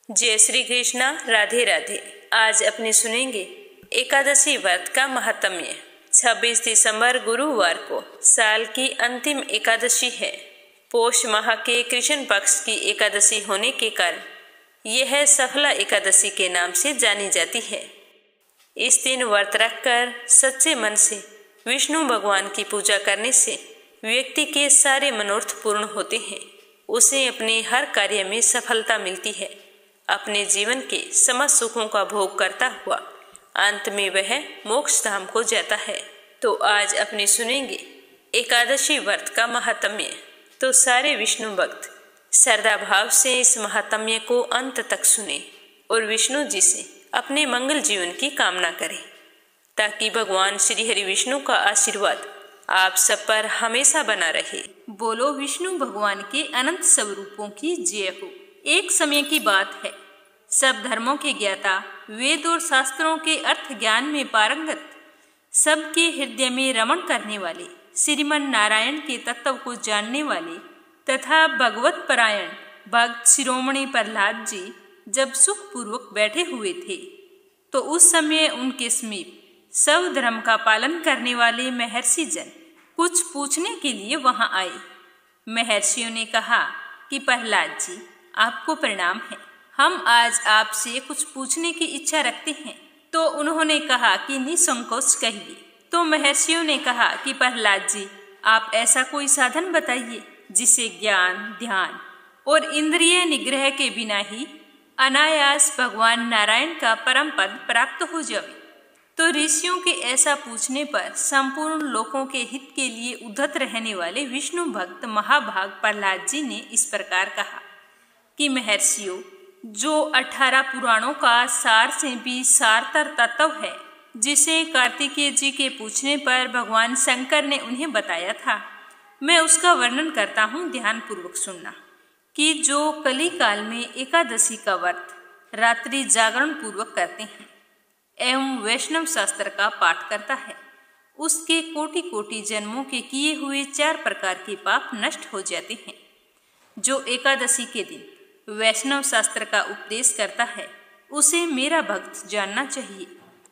जय श्री कृष्णा। राधे राधे। आज अपने सुनेंगे एकादशी व्रत का महात्म्य। 26 दिसंबर गुरुवार को साल की अंतिम एकादशी है। पोष माह के कृष्ण पक्ष की एकादशी होने के कारण यह सफला एकादशी के नाम से जानी जाती है। इस दिन व्रत रखकर सच्चे मन से विष्णु भगवान की पूजा करने से व्यक्ति के सारे मनोरथ पूर्ण होते हैं। उसे अपने हर कार्य में सफलता मिलती है। अपने जीवन के समस्त सुखों का भोग करता हुआ अंत में वह मोक्ष धाम को जाता है। तो आज अपने सुनेंगे एकादशी व्रत का महात्म्य। तो सारे विष्णु भक्त श्रद्धा भाव से इस महात्म्य को अंत तक सुने और विष्णु जी से अपने मंगल जीवन की कामना करें, ताकि भगवान श्री हरि विष्णु का आशीर्वाद आप सब पर हमेशा बना रहे। बोलो विष्णु भगवान के अनंत स्वरूपों की जय हो। एक समय की बात है, सब धर्मों के ज्ञाता, वेद और शास्त्रों के अर्थ ज्ञान में पारंगत, सबके हृदय में रमण करने वाले, श्रीमन नारायण के तत्व को जानने वाले तथा भगवत परायण भक्त शिरोमणि प्रहलाद जी जब सुखपूर्वक बैठे हुए थे, तो उस समय उनके समीप सब धर्म का पालन करने वाले महर्षि जन कुछ पूछने के लिए वहां आए। महर्षियों ने कहा कि प्रहलाद जी, आपको प्रणाम है। हम आज आपसे कुछ पूछने की इच्छा रखते हैं। तो उन्होंने कहा कि निसंकोच कहिए। तो महर्षियों ने कहा कि प्रहलाद जी, आप ऐसा कोई साधन बताइए जिससे ज्ञान, ध्यान और इंद्रिय निग्रह के बिना ही अनायास भगवान नारायण का परम पद प्राप्त हो जाए। तो ऋषियों के ऐसा पूछने पर संपूर्ण लोगों के हित के लिए उद्धत रहने वाले विष्णु भक्त महाभाग प्रहलाद जी ने इस प्रकार कहा कि महर्षियों, जो 18 पुराणों का सार से भी सारतर तत्व है, जिसे कार्तिकेय जी के पूछने पर भगवान शंकर ने उन्हें बताया था, मैं उसका वर्णन करता हूँ। ध्यान पूर्वक सुनना कि जो कली काल में एकादशी का व्रत रात्रि जागरण पूर्वक करते हैं एवं वैष्णव शास्त्र का पाठ करता है, उसके कोटि कोटि जन्मों के किए हुए 4 प्रकार के पाप नष्ट हो जाते हैं। जो एकादशी के दिन वैष्णव शास्त्र का उपदेश करता है, उसे मेरा भक्त जानना चाहिए।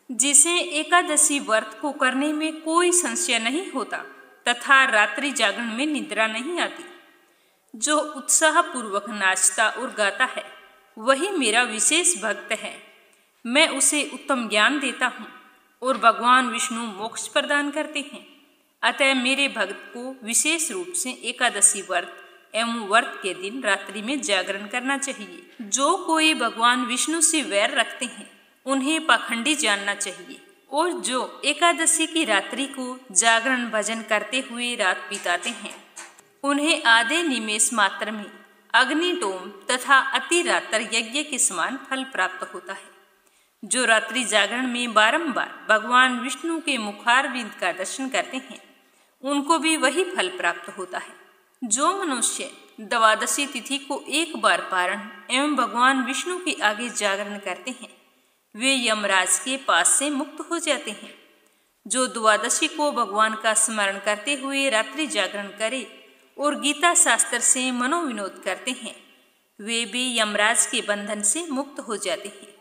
जिसे एकादशी व्रत को करने में कोई संशय नहीं होता तथा रात्रि जागरण में निद्रा नहीं आती, जो उत्साह पूर्वक नाचता और गाता है, वही मेरा विशेष भक्त है। मैं उसे उत्तम ज्ञान देता हूँ और भगवान विष्णु मोक्ष प्रदान करते हैं। अतः मेरे भक्त को विशेष रूप से एकादशी व्रत एवं व्रत के दिन रात्रि में जागरण करना चाहिए। जो कोई भगवान विष्णु से वैर रखते हैं, उन्हें पाखंडी जानना चाहिए, और जो एकादशी की रात्रि को जागरण भजन करते हुए रात बिताते हैं, उन्हें आधे निमेष मात्र में अग्निटोम तथा अति रात्र यज्ञ के समान फल प्राप्त होता है। जो रात्रि जागरण में बारंबार भगवान विष्णु के मुखारविंद का दर्शन करते हैं, उनको भी वही फल प्राप्त होता है। जो मनुष्य द्वादशी तिथि को एक बार पारण एवं भगवान विष्णु के आगे जागरण करते हैं, वे यमराज के पास से मुक्त हो जाते हैं। जो द्वादशी को भगवान का स्मरण करते हुए रात्रि जागरण करे और गीता शास्त्र से मनोविनोद करते हैं, वे भी यमराज के बंधन से मुक्त हो जाते हैं।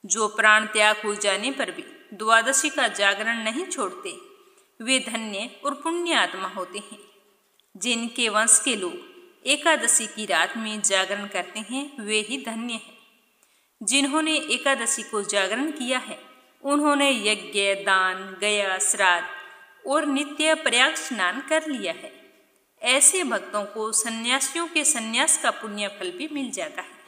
जो प्राण त्याग हो जाने पर भी द्वादशी का जागरण नहीं छोड़ते, वे धन्य और पुण्य आत्मा होते हैं। जिनके वंश के लोग एकादशी की रात में जागरण करते हैं, वे ही धन्य हैं। जिन्होंने एकादशी को जागरण किया है, उन्होंने यज्ञ, दान, गया, श्राद्ध और नित्य प्रयाग स्नान कर लिया है। ऐसे भक्तों को सन्यासियों के सन्यास का पुण्य फल भी मिल जाता है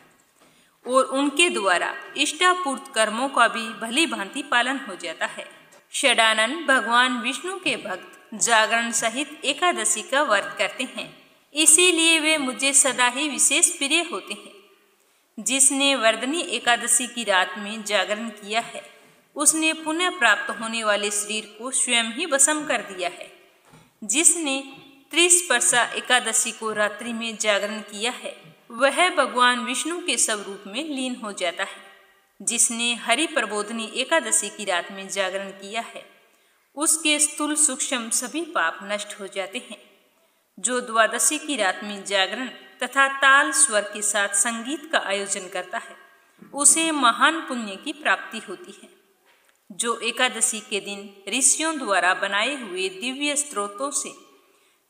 और उनके द्वारा इष्टापूर्त कर्मों का भी भली भांति पालन हो जाता है। षडानन भगवान विष्णु के भक्त जागरण सहित एकादशी का व्रत करते हैं, इसीलिए वे मुझे सदा ही विशेष प्रिय होते हैं। जिसने वर्धनी एकादशी की रात में जागरण किया है, उसने पुनः प्राप्त होने वाले शरीर को स्वयं ही भस्म कर दिया है। जिसने 30 वर्षा एकादशी को रात्रि में जागरण किया है, वह भगवान विष्णु के स्वरूप में लीन हो जाता है। जिसने हरि प्रबोधनी एकादशी की रात में जागरण किया है, उसके स्थूल सूक्ष्म सभी पाप नष्ट हो जाते हैं। जो द्वादशी की रात में जागरण तथा ताल स्वर के साथ संगीत का आयोजन करता है, उसे महान पुण्य की प्राप्ति होती है। जो एकादशी के दिन ऋषियों द्वारा बनाए हुए दिव्य स्त्रोतों से,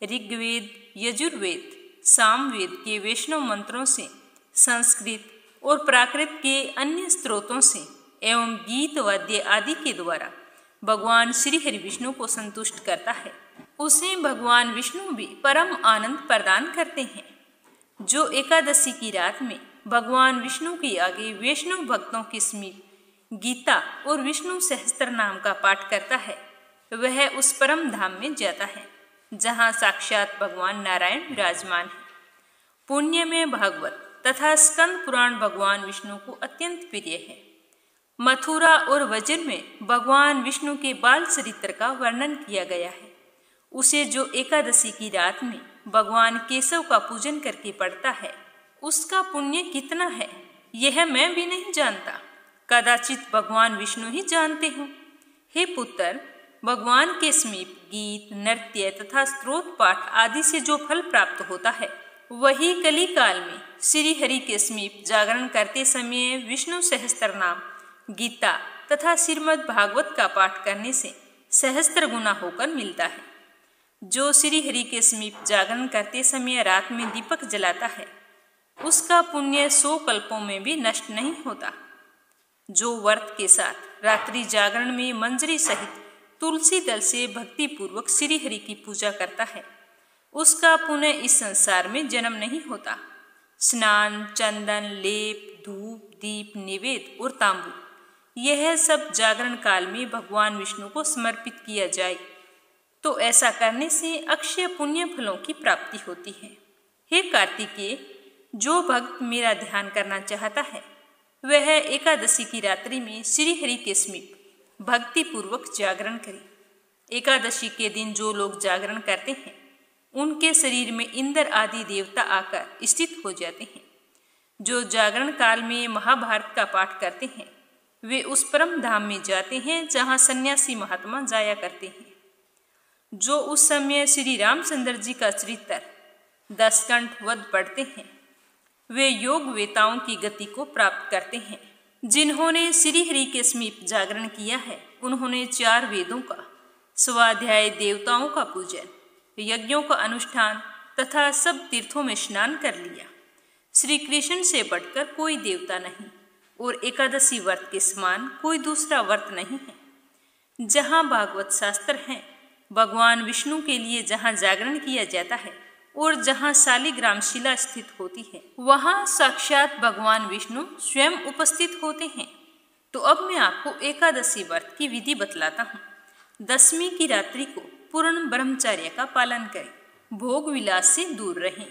ऋग्वेद, यजुर्वेद, सामवेद के वैष्णव मंत्रों से, संस्कृत और प्राकृत के अन्य स्त्रोतों से एवं गीत वाद्य आदि के द्वारा भगवान श्री हरि विष्णु को संतुष्ट करता है, उसे भगवान विष्णु भी परम आनंद प्रदान करते हैं। जो एकादशी की रात में भगवान विष्णु के आगे वैष्णव भक्तों के समीप गीता और विष्णु सहस्त्र नाम का पाठ करता है, वह उस परम धाम में जाता है जहाँ साक्षात भगवान नारायण विराजमान है। पुण्य में भागवत तथा स्कंद पुराण भगवान विष्णु को अत्यंत प्रिय है। मथुरा और वज्र में भगवान विष्णु के बाल चरित्र का वर्णन किया गया है। उसे जो एकादशी की रात में भगवान केशव का पूजन करके पढ़ता है, उसका पुण्य कितना है यह मैं भी नहीं जानता, कदाचित भगवान विष्णु ही जानते हों। हे पुत्र, भगवान के समीप गीत, नृत्य तथा स्तोत्र पाठ आदि से जो फल प्राप्त होता है, वही कली काल में श्री हरि के समीप जागरण करते समय विष्णु सहस्त्र नाम, गीता तथा श्रीमद् भागवत का पाठ करने से सहस्त्र गुना होकर मिलता है। जो श्री हरि के समीप जागरण करते समय रात में दीपक जलाता है, उसका पुण्य 100 कल्पों में भी नष्ट नहीं होता। जो व्रत के साथ रात्रि जागरण में मंजरी सहित तुलसी दल से भक्ति पूर्वक श्री हरि की पूजा करता है, उसका पुनः इस संसार में जन्म नहीं होता। स्नान, चंदन, लेप, धूप, दीप, निवेद और तांबूल, यह सब जागरण काल में भगवान विष्णु को समर्पित किया जाए तो ऐसा करने से अक्षय पुण्य फलों की प्राप्ति होती है। हे कार्तिकेय, जो भक्त मेरा ध्यान करना चाहता है, वह एकादशी की रात्रि में श्री हरि के समीप भक्ति पूर्वक जागरण करे। एकादशी के दिन जो लोग जागरण करते हैं, उनके शरीर में इंद्र आदि देवता आकर स्थित हो जाते हैं। जो जागरण काल में महाभारत का पाठ करते हैं, वे उस परम धाम में जाते हैं जहाँ सन्यासी महात्मा जाया करते हैं। जो उस समय श्री रामचंद्र जी का चरित्र 10 कंठ वध पढ़ते हैं, वे योग वेताओं की गति को प्राप्त करते हैं। जिन्होंने श्री हरि के समीप जागरण किया है, उन्होंने 4 वेदों का स्वाध्याय, देवताओं का पूजन, यज्ञों का अनुष्ठान तथा सब तीर्थों में स्नान कर लिया। श्री कृष्ण से बढ़कर कोई देवता नहीं और एकादशी व्रत के समान कोई दूसरा व्रत नहीं है। जहाँ भागवत शास्त्र हैं, भगवान विष्णु के लिए जहाँ जागरण किया जाता है और जहाँ शालिग्राम शिला स्थित होती है, वहाँ साक्षात भगवान विष्णु स्वयं उपस्थित होते हैं। तो अब मैं आपको एकादशी व्रत की विधि बतलाता हूँ। दशमी की रात्रि को पूर्ण ब्रह्मचर्य का पालन करें, भोग विलास से दूर रहें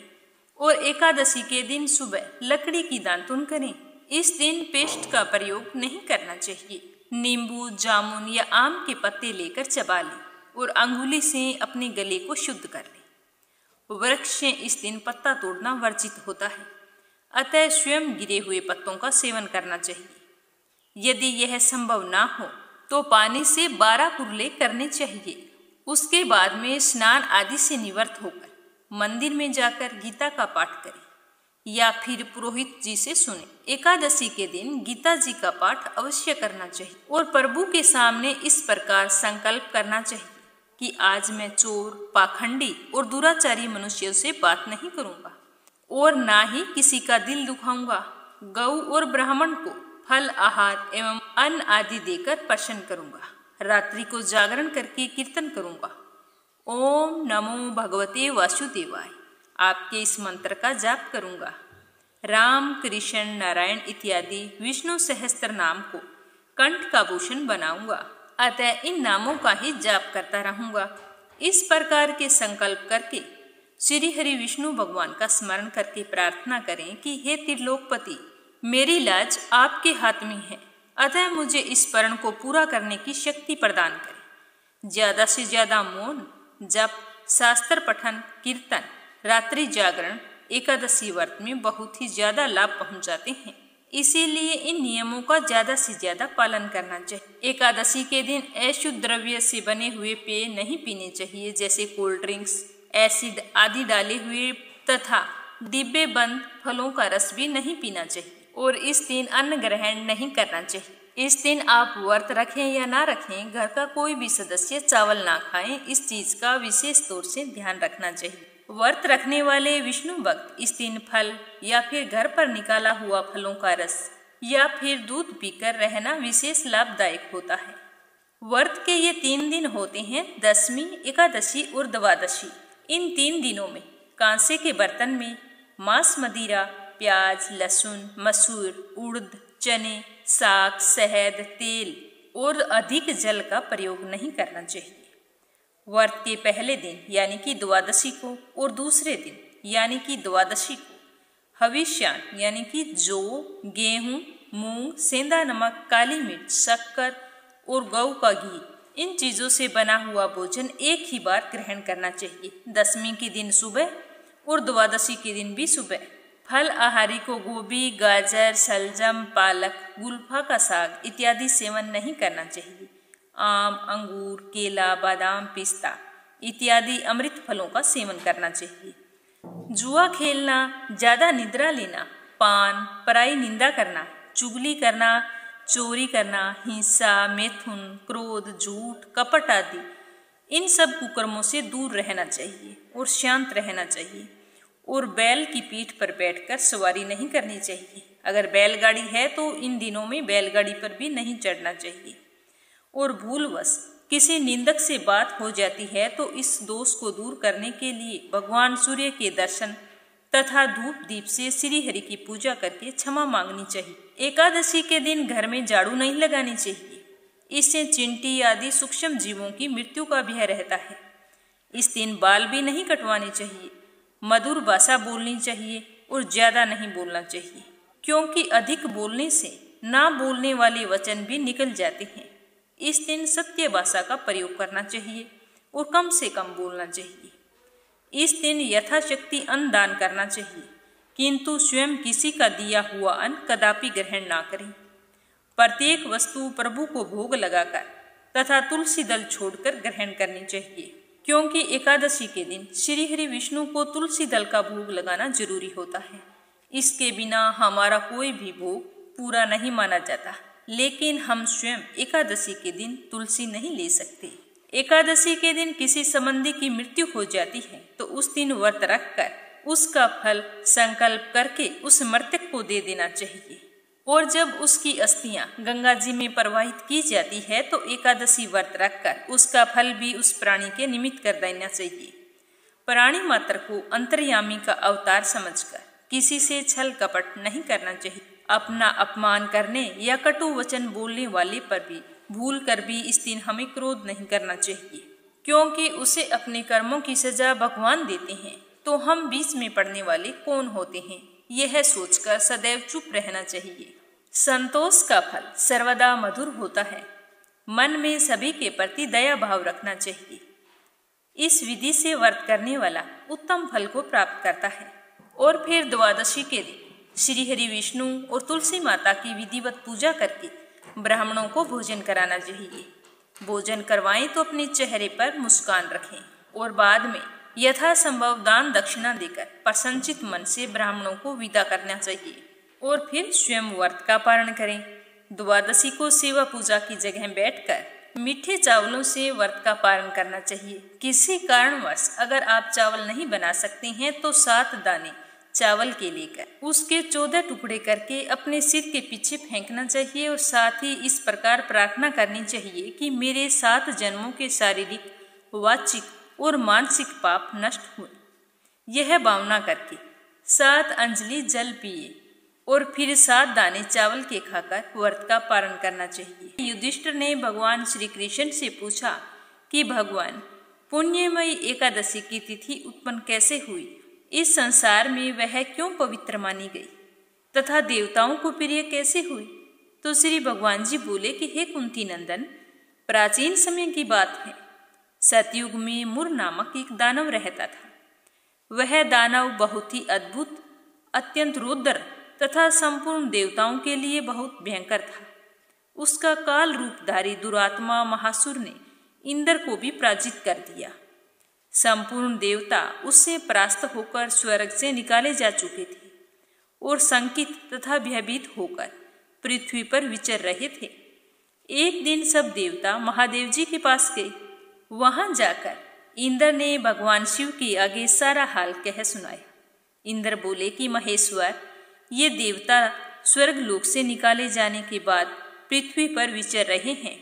और एकादशी के दिन सुबह लकड़ी की दातुन करें। इस दिन पेस्ट का प्रयोग नहीं करना चाहिए। नींबू, जामुन या आम के पत्ते लेकर चबा लें और अंगुली से अपने गले को शुद्ध कर लें। वृक्ष से इस दिन पत्ता तोड़ना वर्जित होता है, अतः स्वयं गिरे हुए पत्तों का सेवन करना चाहिए। यदि यह संभव ना हो तो पानी से 12 कुरले करने चाहिए। उसके बाद में स्नान आदि से निवृत्त होकर मंदिर में जाकर गीता का पाठ करें या फिर पुरोहित जी से सुने। एकादशी के दिन गीता जी का पाठ अवश्य करना चाहिए और प्रभु के सामने इस प्रकार संकल्प करना चाहिए कि आज मैं चोर, पाखंडी और दुराचारी मनुष्यों से बात नहीं करूंगा और ना ही किसी का दिल दुखाऊंगा। गौ और ब्राह्मण को फल, आहार एवं अन्न आदि देकर प्रसन्न करूंगा। रात्रि को जागरण करके कीर्तन करूंगा। ओम नमो भगवते वासुदेवाय, आपके इस मंत्र का जाप करूंगा। राम, कृष्ण, नारायण इत्यादि विष्णु सहस्त्र नाम को कंठ का भूषण बनाऊंगा, अतः इन नामों का ही जाप करता रहूंगा। इस प्रकार के संकल्प करके श्री हरि विष्णु भगवान का स्मरण करके प्रार्थना करें कि हे त्रिलोकपति, मेरी लाज आपके हाथ में है, अतः मुझे इस प्रण को पूरा करने की शक्ति प्रदान करें। ज्यादा से ज्यादा मौन, जप, शास्त्र पठन, कीर्तन, रात्रि जागरण एकादशी व्रत में बहुत ही ज्यादा लाभ पहुंचाते हैं। इसीलिए इन नियमों का ज्यादा से ज्यादा पालन करना चाहिए। एकादशी के दिन अशुद्ध द्रव्य से बने हुए पेय नहीं पीने चाहिए, जैसे कोल्ड ड्रिंक्स, एसिड आदि डाले हुए तथा डिब्बे बंद फलों का रस भी नहीं पीना चाहिए और इस दिन अन्न ग्रहण नहीं करना चाहिए। इस दिन आप व्रत रखें या ना रखें, घर का कोई भी सदस्य चावल ना खाएं, इस चीज का विशेष तौर से ध्यान रखना चाहिए। व्रत रखने वाले विष्णु भक्त इस दिन फल या फिर घर पर निकाला हुआ फलों का रस या फिर दूध पीकर रहना विशेष लाभदायक होता है। व्रत के ये 3 दिन होते हैं, दशमी, एकादशी और द्वादशी। इन 3 दिनों में कांसे के बर्तन में मांस, मदिरा, प्याज, लहसुन, मसूर, उड़द, चने, साग, शहद, तेल और अधिक जल का प्रयोग नहीं करना चाहिए। व्रत के पहले दिन यानी कि द्वादशी को और दूसरे दिन यानी कि द्वादशी को हविष्यान्न यानी कि जौ, गेहूं, मूंग, सेंधा नमक, काली मिर्च, शक्कर और गऊ का घी, इन चीजों से बना हुआ भोजन एक ही बार ग्रहण करना चाहिए। दशमी के दिन सुबह और द्वादशी के दिन भी सुबह। फल आहारी को गोभी, गाजर, शलजम, पालक, गुलफा का साग इत्यादि सेवन नहीं करना चाहिए। आम, अंगूर, केला, बादाम, पिस्ता इत्यादि अमृत फलों का सेवन करना चाहिए। जुआ खेलना, ज्यादा निद्रा लेना, पान, पराई निंदा करना, चुगली करना, चोरी करना, हिंसा, मैथुन, क्रोध, झूठ, कपट आदि इन सब कुकर्मों से दूर रहना चाहिए और शांत रहना चाहिए। और बैल की पीठ पर बैठकर सवारी नहीं करनी चाहिए। अगर बैलगाड़ी है तो इन दिनों में बैलगाड़ी पर भी नहीं चढ़ना चाहिए। और भूलवश किसी निंदक से बात हो जाती है तो इस दोष को दूर करने के लिए भगवान सूर्य के दर्शन तथा धूप दीप से श्री हरि की पूजा करके क्षमा मांगनी चाहिए। एकादशी के दिन घर में झाड़ू नहीं लगानी चाहिए, इससे चींटी आदि सूक्ष्म जीवों की मृत्यु का भय रहता है। इस दिन बाल भी नहीं कटवाने चाहिए। मधुर भाषा बोलनी चाहिए और ज्यादा नहीं बोलना चाहिए, क्योंकि अधिक बोलने से ना बोलने वाले वचन भी निकल जाते हैं। इस दिन सत्य भाषा का प्रयोग करना चाहिए और कम से कम बोलना चाहिए। इस दिन यथाशक्ति अन्न दान करना चाहिए, किंतु स्वयं किसी का दिया हुआ अन्न कदापि ग्रहण ना करें। प्रत्येक वस्तु प्रभु को भोग लगाकर तथा तुलसी दल छोड़कर ग्रहण करनी चाहिए, क्योंकि एकादशी के दिन श्री हरि विष्णु को तुलसी दल का भोग लगाना जरूरी होता है। इसके बिना हमारा कोई भी भोग पूरा नहीं माना जाता। लेकिन हम स्वयं एकादशी के दिन तुलसी नहीं ले सकते। एकादशी के दिन किसी संबंधी की मृत्यु हो जाती है तो उस दिन व्रत रखकर उसका फल संकल्प करके उस मृतक को दे देना चाहिए। और जब उसकी अस्थियां गंगा जी में प्रवाहित की जाती है तो एकादशी व्रत रखकर उसका फल भी उस प्राणी के निमित्त कर देना चाहिए। प्राणी मात्र को अंतर्यामी का अवतार समझकर किसी से छल कपट नहीं करना चाहिए। अपना अपमान करने या कटु वचन बोलने वाले पर भी भूल कर भी इस दिन हमें क्रोध नहीं करना चाहिए, क्योंकि उसे अपने कर्मों की सजा भगवान देते हैं, तो हम बीच में पड़ने वाले कौन होते हैं, यह सोचकर सदैव चुप रहना चाहिए। संतोष का फल सर्वदा मधुर होता है। मन में सभी के प्रति दया भाव रखना चाहिए। इस विधि से व्रत करने वाला उत्तम फल को प्राप्त करता है। और फिर द्वादशी के दिन श्री हरि विष्णु और तुलसी माता की विधिवत पूजा करके ब्राह्मणों को भोजन कराना चाहिए। भोजन करवाएं तो अपने चेहरे पर मुस्कान रखें और बाद में यथासंभव दान दक्षिणा देकर प्रसन्नचित मन से ब्राह्मणों को विदा करना चाहिए और फिर स्वयं व्रत का पारण करें। द्वादशी को सेवा पूजा की जगह बैठकर मीठे चावलों से व्रत का पारण करना चाहिए। किसी कारणवश अगर आप चावल नहीं बना सकते हैं तो 7 दाने चावल के लेकर उसके 14 टुकड़े करके अपने सिर के पीछे फेंकना चाहिए और साथ ही इस प्रकार प्रार्थना करनी चाहिए कि मेरे 7 जन्मों के शारीरिक, वाचिक और मानसिक पाप नष्ट हुए। यह भावना करके 7 अंजलि जल पिए और फिर 7 दाने चावल के खाकर व्रत का पारण करना चाहिए। युधिष्ठिर ने भगवान श्री कृष्ण से पूछा कि भगवान, पुण्यमयी एकादशी की तिथि उत्पन्न कैसे हुई? इस संसार में वह क्यों पवित्र मानी गई तथा देवताओं को प्रिय कैसे हुई? तो श्री भगवान जी बोले कि हे कुंती नंदन, प्राचीन समय की बात है। सतयुग में मुर नामक एक दानव रहता था। वह दानव बहुत ही अद्भुत, अत्यंत रौद्र तथा संपूर्ण देवताओं के लिए बहुत भयंकर था। उसका काल रूपधारी दुरात्मा महासुर ने इंद्र को भी पराजित कर दिया। संपूर्ण देवता उससे परास्त होकर स्वर्ग से निकाले जा चुके थे और शंकित तथा भयभीत होकर पृथ्वी पर विचर रहे थे। एक दिन सब देवता महादेव जी के पास गए। वहां जाकर इंद्र ने भगवान शिव के आगे सारा हाल कह सुनाया। इंद्र बोले कि महेश्वर, ये देवता स्वर्ग लोक से निकाले जाने के बाद पृथ्वी पर विचर रहे हैं।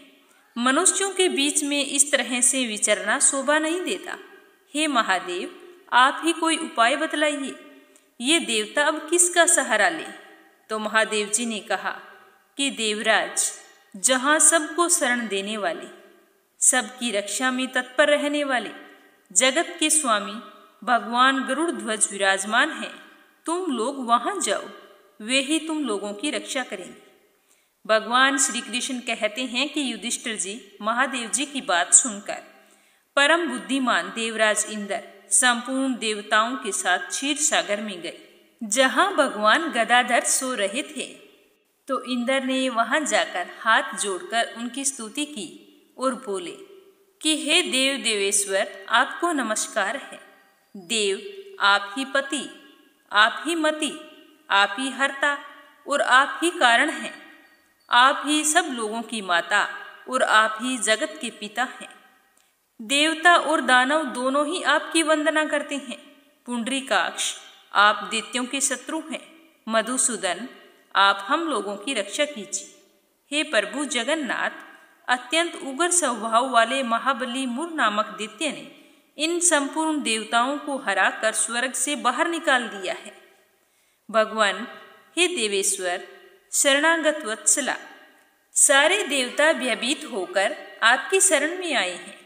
मनुष्यों के बीच में इस तरह से विचरना शोभा नहीं देता। हे महादेव, आप ही कोई उपाय बतलाइए, ये देवता अब किसका सहारा ले? तो महादेव जी ने कहा कि देवराज, जहाँ सबको शरण देने वाले, सबकी रक्षा में तत्पर रहने वाले जगत के स्वामी भगवान गरुड़ ध्वज विराजमान हैं। तुम लोग वहां जाओ, वे ही तुम लोगों की रक्षा करेंगे। भगवान श्री कृष्ण कहते हैं कि युधिष्ठिर जी महादेव जी की बात सुनकर परम बुद्धिमान देवराज इंद्र संपूर्ण देवताओं के साथ क्षीर सागर में गए, जहां भगवान गदाधर सो रहे थे। तो इंद्र ने वहां जाकर हाथ जोड़कर उनकी स्तुति की और बोले कि हे देव देवेश्वर, आपको नमस्कार है। देव, आप ही पति, आप ही मति, आप ही हर्ता और आप ही कारण हैं। आप ही सब लोगों की माता और आप ही जगत के पिता हैं। देवता और दानव दोनों ही आपकी वंदना करते हैं। पुंडरीकाक्ष, आप दैत्यों के शत्रु हैं। मधुसूदन, आप हम लोगों की रक्षा कीजिए। हे प्रभु जगन्नाथ, अत्यंत उग्र स्वभाव वाले महाबली मुर नामक दैत्य ने इन संपूर्ण देवताओं को हराकर स्वर्ग से बाहर निकाल दिया है। भगवान, हे देवेश्वर, शरणागत वत्सला, सारे देवता भयभीत होकर आपकी शरण में आए हैं।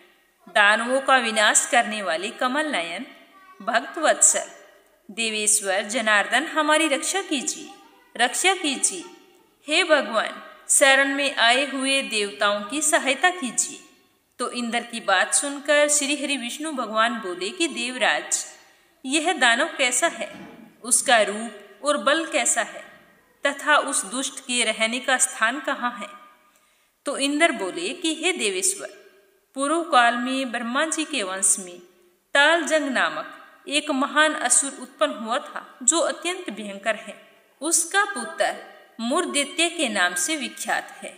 दानवों का विनाश करने वाले कमल नयन भक्त वत्सल देवेश्वर जनार्दन, हमारी रक्षा कीजिए, रक्षा कीजिए। हे भगवान, शरण में आए हुए देवताओं की सहायता कीजिए। तो इंद्र की बात सुनकर श्री हरि विष्णु भगवान बोले कि देवराज, यह दानव कैसा है, उसका रूप और बल कैसा है, तथा उस दुष्ट के रहने का स्थान कहाँ है? तो इंद्र बोले कि हे देवेश्वर, पूर्व काल में ब्रह्मा जी के वंश में तालजंग नामक एक महान असुर उत्पन्न हुआ था, जो अत्यंत भयंकर है। उसका पुत्र मुरदैत्य के नाम से विख्यात है।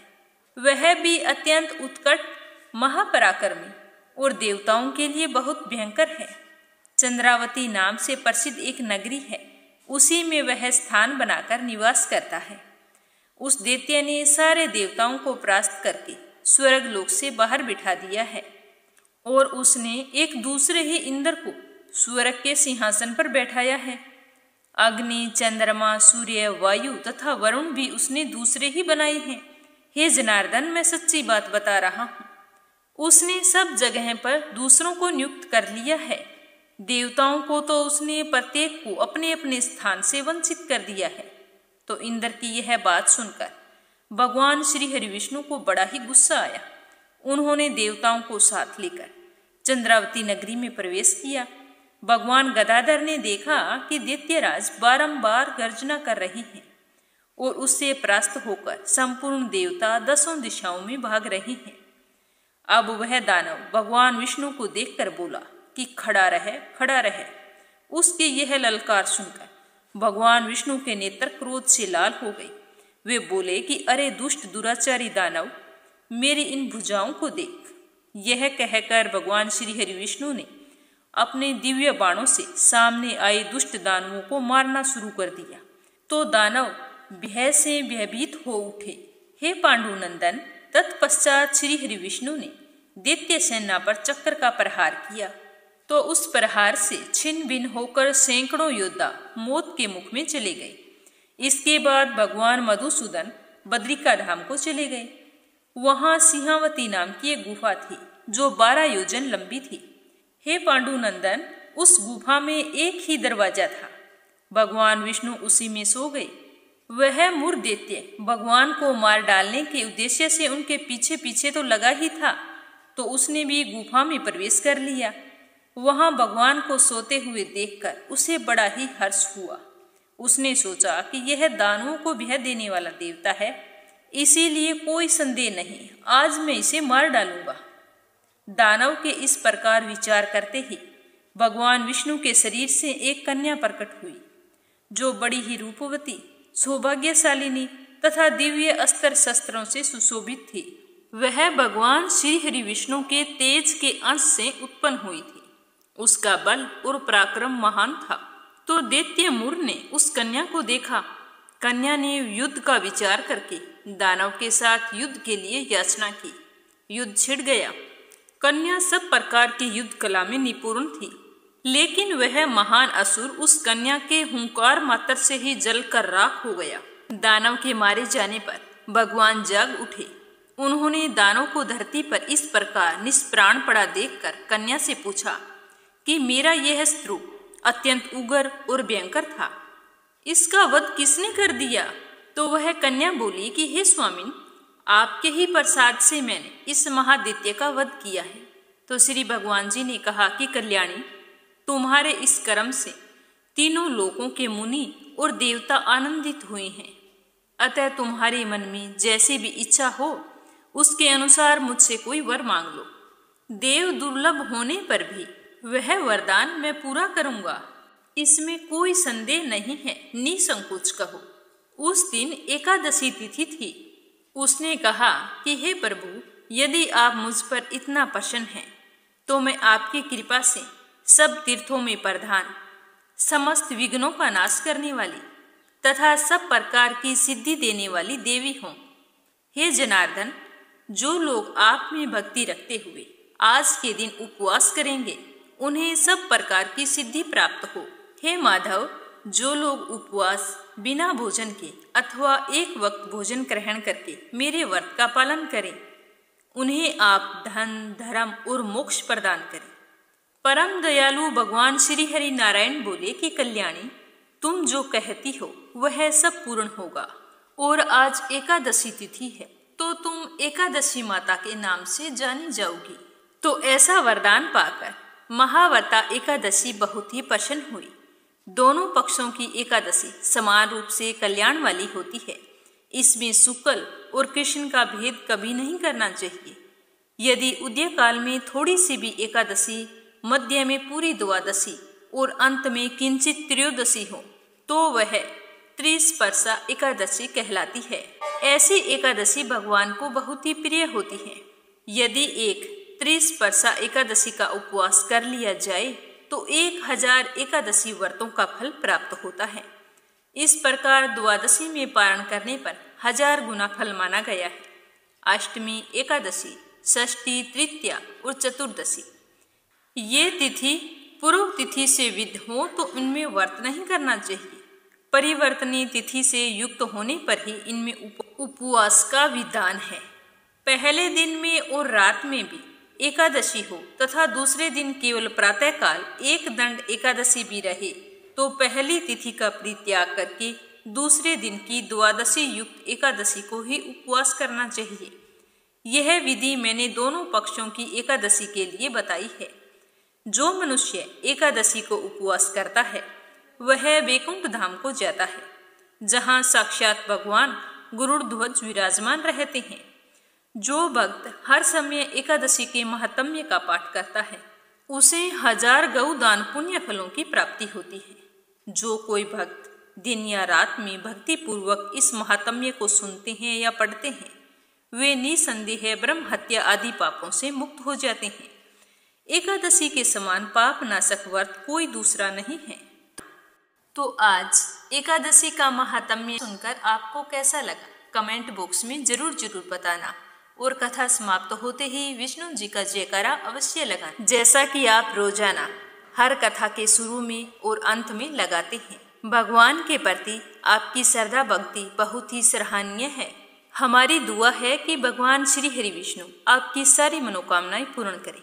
वह भी अत्यंत उत्कट, महापराक्रमी और देवताओं के लिए बहुत भयंकर है। चंद्रावती नाम से प्रसिद्ध एक नगरी है, उसी में वह स्थान बनाकर निवास करता है। उस दैत्य ने सारे देवताओं को परास्त करके स्वर्ग लोक से बाहर बिठा दिया है, और उसने एक दूसरे ही इंद्र को स्वर्ग के सिंहासन पर बैठाया है। अग्नि, चंद्रमा, सूर्य, वायु तथा वरुण भी उसने दूसरे ही बनाए हैं। हे जनार्दन, मैं सच्ची बात बता रहा हूँ। उसने सब जगह पर दूसरों को नियुक्त कर लिया है। देवताओं को तो उसने प्रत्येक को अपने अपने स्थान से वंचित कर दिया है। तो इंद्र की यह बात सुनकर भगवान श्री हरि विष्णु को बड़ा ही गुस्सा आया। उन्होंने देवताओं को साथ लेकर चंद्रावती नगरी में प्रवेश किया। भगवान गदाधर ने देखा कि दैत्यराज बारंबार गर्जना कर रही हैं और उससे परास्त होकर संपूर्ण देवता दसों दिशाओं में भाग रहे हैं। अब वह दानव भगवान विष्णु को देखकर बोला कि खड़ा रहे, खड़ा रहे। उसके यह ललकार सुनकर भगवान विष्णु के नेत्र क्रोध से लाल हो गए। वे बोले कि अरे दुष्ट दुराचारी दानव, मेरी इन भुजाओं को देख। यह कहकर भगवान श्री हरि विष्णु ने अपने दिव्य बाणों से सामने आए दुष्ट दानवों को मारना शुरू कर दिया। तो दानव भय से भयभीत हो उठे। हे पांडुनंदन, तत्पश्चात श्री हरि विष्णु ने दैत्य सेना पर चक्र का प्रहार किया, तो उस प्रहार से छिन्न भिन्न होकर सैकड़ों योद्धा मौत के मुख में चले गए। इसके बाद भगवान मधुसूदन बद्रिका धाम को चले गए। वहां सिंहावती नाम की एक गुफा थी, जो 12 योजन लंबी थी। हे पांडुनंदन, उस गुफा में एक ही दरवाजा था। भगवान विष्णु उसी में सो गए। वह मुर दैत्य भगवान को मार डालने के उद्देश्य से उनके पीछे पीछे तो लगा ही था, तो उसने भी गुफा में प्रवेश कर लिया। वहां भगवान को सोते हुए देखकर उसे बड़ा ही हर्ष हुआ। उसने सोचा कि यह दानवों को भय देने वाला देवता है, इसीलिए कोई संदेह नहीं, आज मैं इसे मार डालूंगा। दानव के इस प्रकार विचार करते ही भगवान विष्णु के शरीर से एक कन्या प्रकट हुई। जो बड़ी ही रूपवती, सौभाग्यशालिनी तथा दिव्य अस्त्र शस्त्रों से सुशोभित थी। वह भगवान श्री हरि विष्णु के तेज के अंश से उत्पन्न हुई थी। उसका बल और पराक्रम महान था। तो दैत्य मूर ने उस कन्या को देखा। कन्या ने युद्ध का विचार करके दानव के साथ युद्ध के लिए याचना की। युद्ध छिड़ गया। कन्या सब प्रकार की युद्ध कला में निपुण थी, लेकिन वह महान असुर उस कन्या के हुंकार मात्र से ही जलकर राख हो गया। दानव के मारे जाने पर भगवान जाग उठे। उन्होंने दानव को धरती पर इस प्रकार निष्प्राण पड़ा देखकर कन्या से पूछा कि मेरा यह शत्रु अत्यंत उग्र और भयंकर था, इसका वध किसने कर दिया? तो वह कन्या बोली कि हे स्वामिन, आपके ही प्रसाद से मैंने इस महादैत्य का वध किया है। तो श्री भगवान जी ने कहा कि कल्याणी, तुम्हारे इस कर्म से तीनों लोकों के मुनि और देवता आनंदित हुए हैं। अतः तुम्हारे मन में जैसी भी इच्छा हो उसके अनुसार मुझसे कोई वर मांग लो। देव दुर्लभ होने पर भी वह वरदान मैं पूरा करूंगा, इसमें कोई संदेह नहीं है, निसंकोच कहो। उस दिन एकादशी तिथि थी। उसने कहा कि हे प्रभु, यदि आप मुझ पर इतना प्रसन्न हैं तो मैं आपकी कृपा से सब तीर्थों में प्रधान, समस्त विघ्नों का नाश करने वाली तथा सब प्रकार की सिद्धि देने वाली देवी हूँ। हे जनार्दन, जो लोग आप में भक्ति रखते हुए आज के दिन उपवास करेंगे उन्हें सब प्रकार की सिद्धि प्राप्त हो। हे माधव, जो लोग उपवास बिना भोजन के अथवा एक वक्त भोजन ग्रहण करके मेरे व्रत का पालन करें, उन्हें आप धन, धर्म और मोक्ष प्रदान करें। परम दयालु भगवान श्री हरि नारायण बोले कि कल्याणी, तुम जो कहती हो वह सब पूर्ण होगा। और आज एकादशी तिथि है तो तुम एकादशी माता के नाम से जानी जाओगी। तो ऐसा वरदान पाकर महाव्रता एकादशी बहुत ही प्रसन्न हुई। दोनों पक्षों की एकादशी समान रूप से कल्याण वाली होती है। इसमें शुक्ल और कृष्ण का भेद कभी नहीं करना चाहिए। यदि उदय काल में थोड़ी सी भी एकादशी, मध्य में पूरी द्वादशी और अंत में किंचित त्रयोदशी हो तो वह त्रिस्पर्शा एकादशी कहलाती है। ऐसी एकादशी भगवान को बहुत ही प्रिय होती है। यदि एक त्रिस्पर्शा एकादशी का उपवास कर लिया जाए तो 1000 एकादशी व्रतों का फल प्राप्त होता है। इस प्रकार द्वादशी में पारण करने पर 1000 गुना फल माना गया है। अष्टमी, एकादशी, षष्ठी, तृतीया और चतुर्दशी ये तिथि पूर्व तिथि से विद्ध हो तो इनमें व्रत नहीं करना चाहिए। परिवर्तनीय तिथि से युक्त होने पर ही इनमें उपवास का विधान है। पहले दिन में और रात में भी एकादशी हो तथा दूसरे दिन केवल प्रातःकाल एक दंड एकादशी भी रहे तो पहली तिथि का परित्याग करके दूसरे दिन की द्वादशी युक्त एकादशी को ही उपवास करना चाहिए। यह विधि मैंने दोनों पक्षों की एकादशी के लिए बताई है। जो मनुष्य एकादशी को उपवास करता है वह वैकुंठ धाम को जाता है, जहाँ साक्षात भगवान गरुड़ध्वज विराजमान रहते हैं। जो भक्त हर समय एकादशी के महात्म्य का पाठ करता है उसे 1000 गौ दान पुण्य फलों की प्राप्ति होती है। जो कोई भक्त दिन या रात में भक्ति पूर्वक इस महात्म्य को सुनते हैं या पढ़ते हैं वे निसंदेह ब्रह्म हत्या आदि पापों से मुक्त हो जाते हैं। एकादशी के समान पाप नाशक व्रत कोई दूसरा नहीं है। तो आज एकादशी का महात्म्य सुनकर आपको कैसा लगा कमेंट बॉक्स में जरूर बताना। और कथा समाप्त होते ही विष्णु जी का जयकारा अवश्य लगाना, जैसा कि आप रोजाना हर कथा के शुरू में और अंत में लगाते हैं। भगवान के प्रति आपकी श्रद्धा भक्ति बहुत ही सराहनीय है। हमारी दुआ है कि भगवान श्री हरि विष्णु आपकी सारी मनोकामनाएं पूर्ण करें।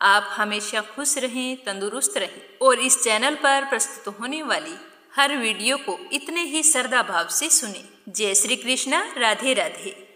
आप हमेशा खुश रहें, तंदुरुस्त रहें और इस चैनल पर प्रस्तुत होने वाली हर वीडियो को इतने ही श्रद्धा भाव से सुनें। जय श्री कृष्णा, राधे राधे।